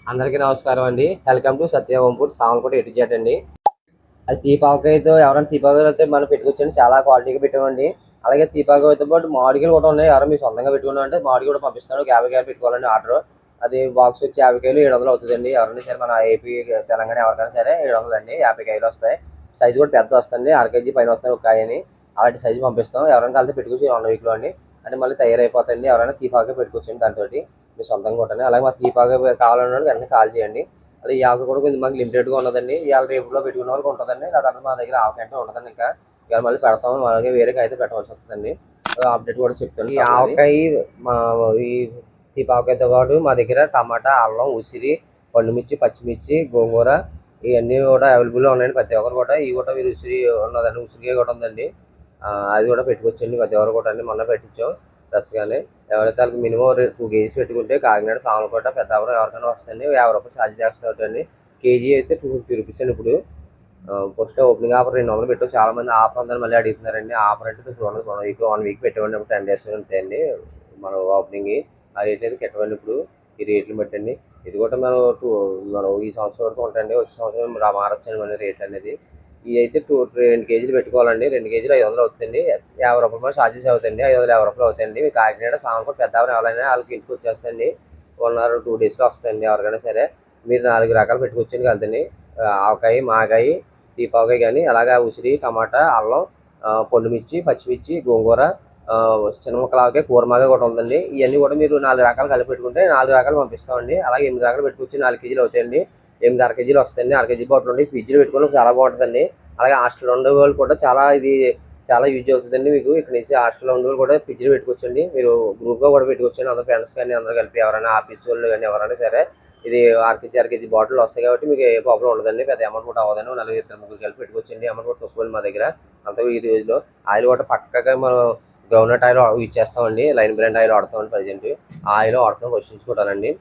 అందరికీ నమస్కారం అండి. Welcome to Satya home food Samalkot ఎటు జెడ్ అండి. అది తీపాకాయతో ఎవరైనా తీపాకాయలు అయితే మనం పెట్టుకొచ్చండి. చాలా క్వాలిటీగా పెట్టామండి. అలాగే తీపాకాయతో పాటు మామిడికాయలు కూడా ఉన్నాయి. ఎవరైనా మీరు సొంతంగా పెట్టుకున్నా అంటే మామిడి కూడా పంపిస్తాను. ఒక 50 కాయలు పెట్టుకోవాలండి ఆర్డర్. అది బాక్స్ వచ్చి 50 కాయలు 700 అవుతుందండి. ఎవరైనా సరే మన ఏపీ తెలంగాణ ఎవరికైనా సరే 700 అండి. 50 కాయలు వస్తాయి. సైజు కూడా పెద్ద వస్తుంది. 1/2 కేజీ పైన వస్తాయి ఒక కాయని. అలాంటి సైజు పంపిస్తాం. ఎవరైనా కలిసి పెట్టుకోవచ్చు 1 వీక్లో అండి. అంటే మళ్ళీ తయారైపోతాయండి. ఎవరైనా తీపాకాయ పెట్టుకోవచ్చండి దాంతో మీరు సొంతంగా కొట్టండి. అలాగే మా తీపాకాయ కావాలన్న వెంటనే కాల్ చేయండి. అది ఈ ఆకు కూడా కొంచెం మాకు లిమిటెడ్గా ఉన్నదండి. ఇవాళ రేపులో పెట్టుకున్న వాళ్ళకి ఉంటుందండి. నా తర్వాత మా దగ్గర ఆవకాయ ఉండదండి. ఇంకా ఇవాళ మళ్ళీ పెడతాం. అలాగే వేరే అయితే పెట్టవలసి వస్తుందండి. అప్డేట్ కూడా చెప్తాను. ఈ ఆవకాయ మా ఈ తీపావకాయతో పాటు మా దగ్గర టమాటా, అల్లం, ఉసిరి, పండుమిర్చి, పచ్చిమిర్చి, గోంగూర ఇవన్నీ కూడా అవైలబుల్లో ఉన్నాయండి. ప్రతి ఒక్కరు కూడా ఇవి కూడా మీరు ఉసిరి ఉన్నదండి. ఉసిరికాయ కూడా ఉందండి. అది కూడా పెట్టుకోవచ్చండి. ప్రతి ఒక్కరు కూడా అండి మొన్న పెట్టించాం ఫ్రెష్గానే. ఎవరైతే వాళ్ళకి మినిమం 2 కేజీస్ పెట్టుకుంటే కాకినాడ సామలకోట పెద్దాపురం ఎవరికైనా వస్తుంది. 50 రూపాయలు ఛార్జ్ చేస్తామండి. కేజీ అయితే 250 రూపీస్ అండి. ఇప్పుడు ఫస్ట్ ఓపెనింగ్ ఆఫర్ 200 పెట్టాం. చాలా మంది ఆఫర్ ఉందని మళ్ళీ అడుగుతున్నారండి. ఆఫర్ అంటే ఇప్పుడు ఉండదు. మనం వీక్ 1 వీక్ పెట్టేవాడి 10 డేస్ అండి మనం ఓపెనింగ్. ఆ రేట్ అయితే కెట్టవండి. ఇప్పుడు ఈ రేట్లు బట్టండి. ఇది కూడా మనం ఈ సంవత్సరం వరకు ఉంటాయండి. వచ్చే సంవత్సరం మారొచ్చండి మళ్ళీ రేట్ అనేది. ఇవి అయితే 2 కేజీలు పెట్టుకోవాలండి. 2 కేజీలు 500 అవుతుందండి. 50 రూపాయలు ఛార్జెస్ అవుతాయండి. 550 రూపాయలు అవుతాయండి. మీ కాకినాడ సామలకోట పెద్దాపురం ఎవరైనా వాళ్ళకి ఇంటికి వచ్చేస్తాయండి. 1 ఆర్ 2 డేస్లో వస్తాయండి. ఎవరికైనా సరే మీరు 4 రకాలు పెట్టుకొచ్చండి కలుతండి. ఆవకాయ, మాగాయ, దీపావకాయ కానీ అలాగే ఉసిరి, టమాటా, అల్లం, పండుమిర్చి, పచ్చిమిర్చి, గోంగూర, చిన్న ముక్కల ఆవకాయ, కూరమాగా కూడా ఉందండి. ఇవన్నీ కూడా మీరు 4 రకాలు కలిపి పెట్టుకుంటే 4 రకాలు పంపిస్తామండి. అలాగే 8 రకాలు పెట్టుకొచ్చి 4 కేజీలు అవుతాయండి. 8 అర కేజీలు వస్తాయండి. అర కేజీ బాటిల్ ఉండి ఫ్రిడ్జ్లో పెట్టుకోవడం చాలా బాగుంటుందండి. అలాగే హాస్టల్లో ఉండే వాళ్ళు కూడా చాలా యూజ్ అవుతుందండి. మీకు ఇక్కడ నుంచి హాస్టల్లో ఉండే వాళ్ళు కూడా ఫ్రిడ్జ్లో పెట్టుకోవచ్చండి. మీరు గ్రూప్గా కూడా పెట్టుకోవచ్చండి. అందరూ ఫ్రెండ్స్ కానీ అందరూ కలిపి ఎవరైనా ఆఫీస్ వాళ్ళు కానీ ఎవరైనా సరే ఇది అర కేజీ బాటిల్ వస్తాయి కాబట్టి మీకు ఏ ప్రాబ్లం ఉండదండి. పెద్ద అమౌంట్ కూడా అవ్వదండి. 4 ఇద్దరు ముగ్గురు కలిపి పెట్టుకోవచ్చండి. అమౌంట్ కూడా తక్కువ మా దగ్గర. అంతా ఈ రోజులో ఆయిల్ కూడా పక్కగా మనం గ్రౌండ్నట్ ఆయిల్ యూజ్ చేస్తామండి. లైన్ బ్రాండ్ ఆయిల్ వాడతామండి ప్రజెంట్. ఆ ఆయిల్ వాడతాం వర్షించుకుంటానండి.